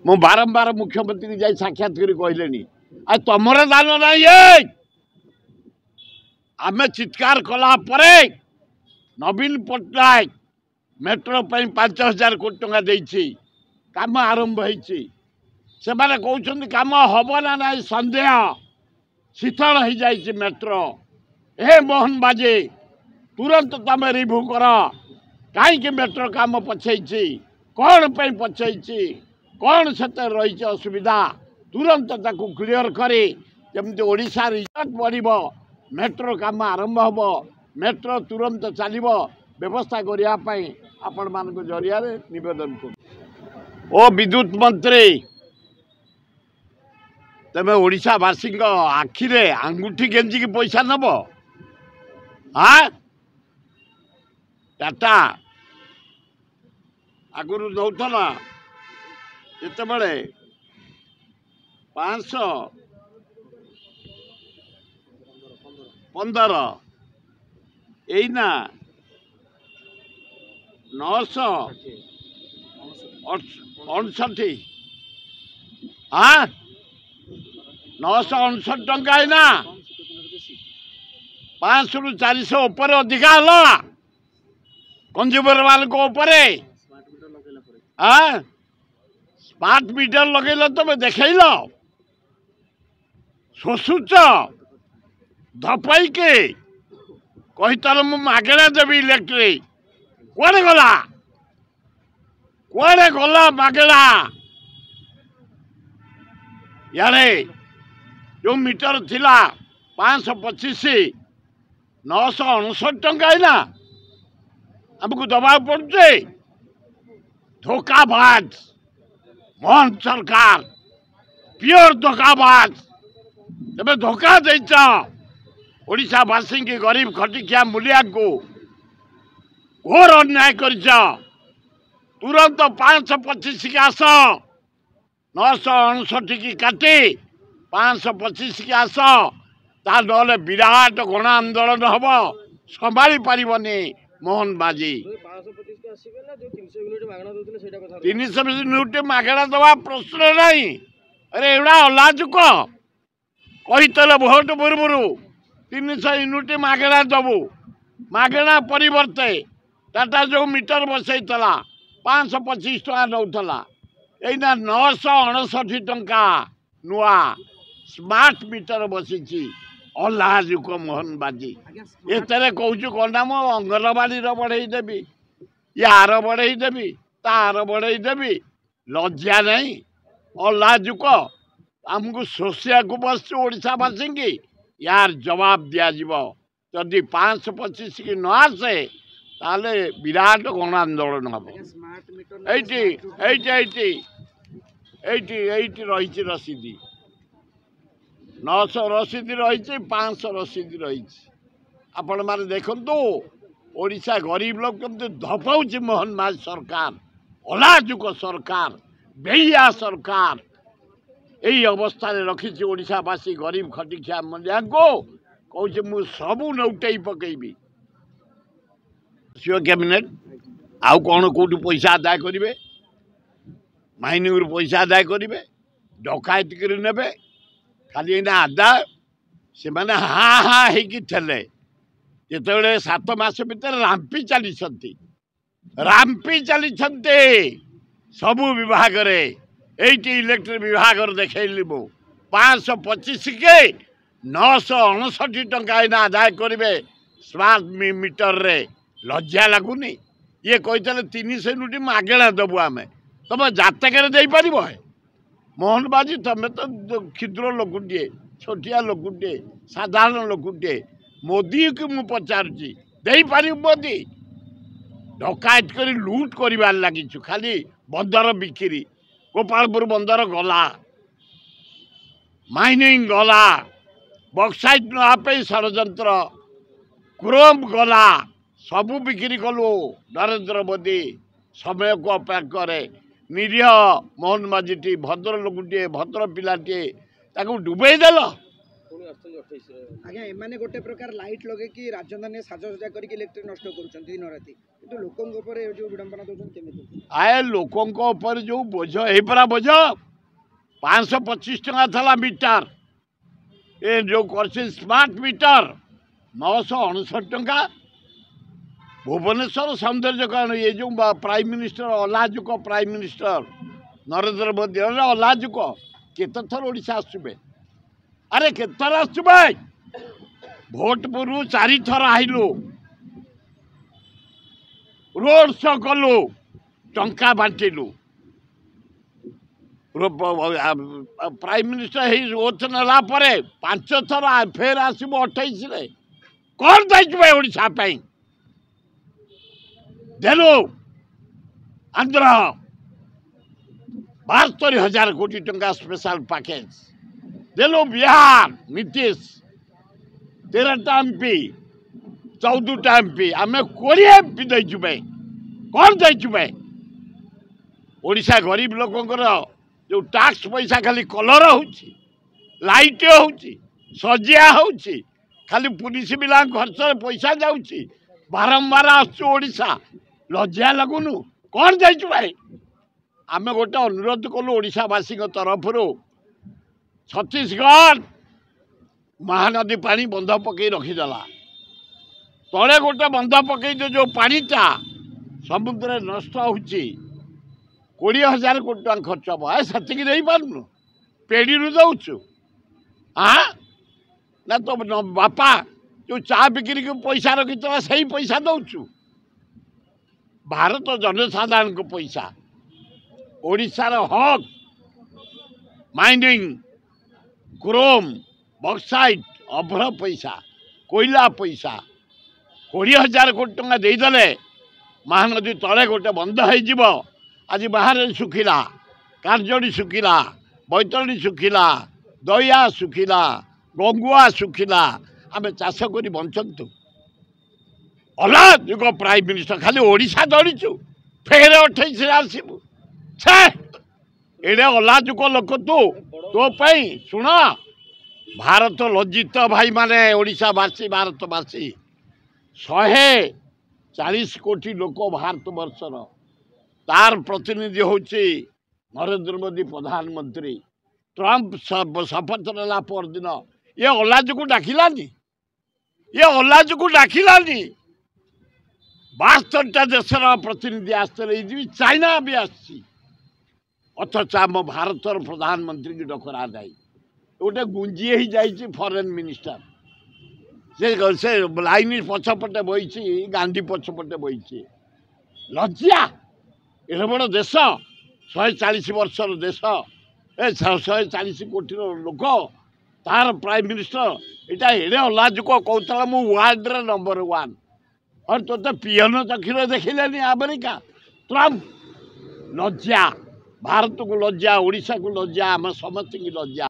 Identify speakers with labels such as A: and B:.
A: मु बारंबार मुख्यमंत्री की जाई साक्षात करी कहलेनी आ तमर दान नहीं आमे चित्कार कला परे नवीन पट्टनायक मेट्रो 5,000 कोटी टंका देछि काम आरंभ होइछि से माने कहउछन्ति काम हबो ना नहीं संदेह शीतल हो जाइछि मेट्रो हे मोहन बाजी तुरंत तमे रिव्यू कर कहीं मेट्रो काम पछैछि कौन पे पछैछि कौन से रही असुविधा तुरंत ताकू क्लियर करे जमती ओडिशा रिजल्ट बढ़िबो मेट्रो काम आरंभ हो मेट्रो तुरंत चलो व्यवस्था करने आपण मान जरिया निवेदन कर ओ विद्युत मंत्री तमे ओडिशावासी आखिरे आंगुठी गेंजी की पैसा नब हाँ टाटा आगुरी दौला जिते बड़े 515 एना 959 हाँ 959 टंका है ना 500 ରୁ 400 ऊपर अधिका हला कंज्यूमर वाले को ऊपर हाँ स्मार्ट मीटर लगेल तुम देखल शोषुच धपाई के कही तर मु मागेणा देवी इलेक्ट्रिक कुआड़े गला मागेणा यारे जो मीटर थिला 525 959 टंका है ना हमको दबा पड़े धोखाबाज मोहन सरकार प्योर धोखाबाज तबे धोखा देच ओडिशावासी की गरीब खटिकिया मूलिया को घोर अन्याय कर तुरंत 525 की आस 959 की काटी 525 की आस ता ना विराट गण आंदोलन हम संभाली पारनी मोहन बाजी 300 यूनिट मागणा दवा प्रश्न नहीं अरे एवं अलाजुक कही भोट पूर्व 300 यूनिट मागणा दबू मागणा परिवर्ते टाटा जो मीटर बसईला 525 टका नौला एना 959 टंका नुआ स्मार्ट मीटर बसी अलाजुक मोहन बाजी एतरे कहूँ कौन मो अंगनवाड़ी बढ़ई देवी यार बढ़ई देवी तार बढ़ई देवी लज्जा नहीं अलाजुक आमको शोषिया को बस ओडिशावासी की यार जवाब दिज्व जदि 525 की न आसे ताले विराट गण आंदोलन हम एटी रही रसीदी 900 रसीद रही 500 रसीद रही आपण माने देखंतु ओडिशा गरीब लोग केमती धपाउछ मोहन माझ सरकार अलाजुक सरकार बेहिया सरकार यही अवस्था रखी ओडिशावासी गरीब खटिखिया मूलिया को कहे मु सबू नौटई पकेबी कैबिनेट आउ कौन कौटू पैसा आदाय करेंगे माइनिंग पैसा आदाय करेंगे डकायत कर ने खाली आदाय से मैंने हाँ हाँ होते जिते 7 मास भीतर रांपी चली सबू विभाग एटी इलेक्ट्रिक विभाग देखली मु 525 के 959 टंका आदाय करेंगे स्मार्ट मीटर रे लज्जा लगुनि ये कही 300 यूनिट मागेणा दबू आम तुम जातक मोहन बाजी तुम्हें तो क्षुद्र लोकटे छोटिया लोकटे साधारण लोकटे मोदी की मु पचारुची पार मोदी डकायत कर लुट कर लगी खाली बंदर बिक्री गोपालपुर बंदर गला माइनिंग गला बक्साइट नापे षड्यंत्र क्रोम गला सबू बिक्री कलु नरेंद्र मोदी समय को अपेक्षा करे निरीह मोहन माझी भद्र लोकटे भद्र पिलाटे डुबई देल
B: आज्ञा एमाने गोटे प्रकार लाइट लगे कि राजधानी साजसजा करके इलेक्ट्रिक नष्ट कर दिन राति किंतु लोकों ऊपर जो विडंबना दौरान केमिति
A: आए लोकों ऊपर जो बोझ एपरा बोझ 525 टका था मीटर ए जो कर स्मार्ट मीटर 969 टका भुवनेश्वर सौंदर्यकरण ये जो प्राइम मिनिस्टर अलाजुक प्राइम मिनिस्टर नरेंद्र मोदी अलाजुक केत थर ओडिशा आसुबे अरे केतर आसुबे भोट पूर्व 4 थर आइलु रोड शो कलु टंका बांटिलु प्राइम मिनिस्टर ही ओथ नेला परे 5 थर फेर आसबो 28 रे कौन दैबे ओडिशा पई देलो आंध्र 72,000 कोटी टंका स्पेशल पैकेज देलो बिहार नीतीश 13टा एमपी 14टा एमपी आम 20 एमपी दैचुबे कौन दैचुबे ओडिशा गरीब लोकंकर जो टैक्स पैसा खाली कलर होची लाइट होची सजिया होची खाली पुलिस बिला खर्च पैसा जाउची बारंबार आसु ओडिशा लज्जा लगुनु कौन जाइछु भाई आमे गोटे अनुरोध कलु ओडिशावासी तरफ छत्तीसगढ़ महानदी पानी बंध पकई रखीदेला तले गोटे बंध पकई जो पानीटा समुद्र नष्ट होची 20,000 कोटी टका खर्च हम से नहीं पार्नु पेड़ी दौचु हाँ ना तो बापा जो चा बिक्री को पैसा रखी से पैसा दौचु भारत जनसाधारण को पैसा ओडिशार हक माइनिंग क्रोम बक्साइट अभ्र पैसा कोयला पैसा 20,000 कोटी टका देदेले महानदी तले गोटे बंध हो आज बाहर सुखिला कारजोड़ी सुखिला बैतरणी सुखिला दया सुखिला गंगुआ सुखिला आम चाष कर बंचतु अलाजुक प्राइम मिनिस्टर खाली ओडिशा दौड़ीचु फेर 28 आसबु छे एडे अलाजुक लोक तो शुण भारत लज्जित भाई माने ओडिशावासी भारतवासी 140 कोटी लोक भारत वर्षर तार प्रतिनिधि होची नरेंद्र मोदी प्रधानमंत्री ट्रंप शपथ नेला परदिन ये अलाजु को डाकिलानी ये अलाजु को डाकिलानी 72टा देशर प्रतिनिधि आसते चाइना भी आसी अथच आम भारतर प्रधानमंत्री की डकरा जाए गोटे गुंजी ही जाइए फॉरेन मिनिस्टर से लाइन पछपटे बही गांधी पछपटे बही लज्जा एड़े बड़ देश 140 वर्षर देश 140 कोटी लोक तार प्राइम मिनिस्टर इटा एड़े अलाजुक कहता मु वर्ल्ड रे नंबर 1 और तो पियन चक्षुर देखिले अमेरिका ट्रंप लज्जा भारत को लज्जा ओडिशा को लज्जा आम समस्त की लज्जा।